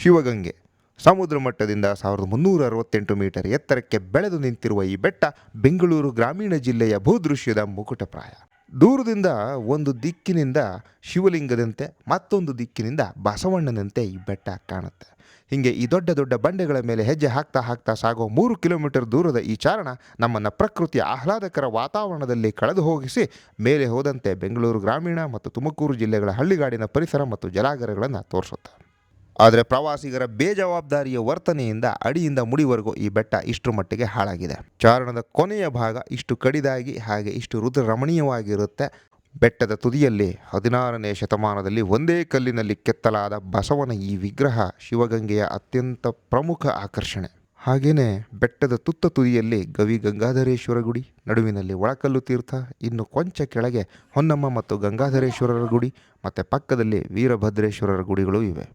ಶಿವಗಂಗೆ ಸಮುದ್ರ ಮಟ್ಟದಿಂದ 1368 ಮೀಟರ್ ಎತ್ತರಕ್ಕೆ ಬೆಳೆದು ನಿಂತಿರುವ ಈ ಬೆಟ್ಟ ಬೆಂಗಳೂರು ಗ್ರಾಮೀಣ ಜಿಲ್ಲೆಯ ಭೂದೃಶ್ಯದ ಮುಕುಟಪ್ರಾಯ. ದೂರದಿಂದ ಒಂದು ದಿಕ್ಕಿನಿಂದ ಶಿವಲಿಂಗದಂತೆ, ಮತ್ತೊಂದು ದಿಕ್ಕಿನಿಂದ ಬಸವಣ್ಣನಂತೆ ಈ ಬೆಟ್ಟ ಕಾಣುತ್ತೆ. ಹೀಗೆ ಈ ದೊಡ್ಡ ದೊಡ್ಡ ಬಂಡೆಗಳ ಮೇಲೆ ಹೆಜ್ಜೆ ಹಾಕ್ತಾ ಹಾಕ್ತಾ ಸಾಗೋ 3 ಕಿಲೋಮೀಟರ್ ದೂರದ ಈ ಚಾರಣ ನಮ್ಮನ್ನು ಪ್ರಕೃತಿಯ ಆಹ್ಲಾದಕರ ವಾತಾವರಣದಲ್ಲಿ ಕಳೆದು ಹೋಗಿಸಿ ಮೇಲೆ ಹೋದಂತೆ ಬೆಂಗಳೂರು ಗ್ರಾಮೀಣ ಮತ್ತು ತುಮಕೂರು ಜಿಲ್ಲೆಗಳ ಹಳ್ಳಿಗಾಡಿನ ಪರಿಸರ ಮತ್ತು ಜಲಾಗಾರಗಳನ್ನು ತೋರಿಸುತ್ತೆ. ಆದರೆ ಪ್ರವಾಸಿಗರ ಬೇಜವಾಬ್ದಾರಿಯ ವರ್ತನೆಯಿಂದ ಅಡಿಯಿಂದ ಮುಡಿವರೆಗೂ ಈ ಬೆಟ್ಟ ಇಷ್ಟರ ಮಟ್ಟಿಗೆ ಹಾಳಾಗಿದೆ. ಚಾರಣದ ಕೊನೆಯ ಭಾಗ ಇಷ್ಟು ಕಡಿದಾಗಿ ಹಾಗೆ ಇಷ್ಟು ರುದ್ರ ರಮಣೀಯವಾಗಿರುತ್ತೆ. ಬೆಟ್ಟದ ತುದಿಯಲ್ಲಿ 16ನೇ ಶತಮಾನದಲ್ಲಿ ಒಂದೇ ಕಲ್ಲಿನಲ್ಲಿ ಕೆತ್ತಲಾದ ಬಸವನ ಈ ವಿಗ್ರಹ ಶಿವಗಂಗೆಯ ಅತ್ಯಂತ ಪ್ರಮುಖ ಆಕರ್ಷಣೆ. ಹಾಗೆಯೇ ಬೆಟ್ಟದ ತುತ್ತ ತುದಿಯಲ್ಲಿ ಗವಿ ಗಂಗಾಧರೇಶ್ವರ ಗುಡಿ, ನಡುವಿನಲ್ಲಿ ಒಳಕಲ್ಲು ತೀರ್ಥ, ಇನ್ನು ಕೊಂಚ ಕೆಳಗೆ ಹೊನ್ನಮ್ಮ ಮತ್ತು ಗಂಗಾಧರೇಶ್ವರರ ಗುಡಿ ಮತ್ತು ಪಕ್ಕದಲ್ಲಿ ವೀರಭದ್ರೇಶ್ವರರ ಗುಡಿಗಳು ಇವೆ.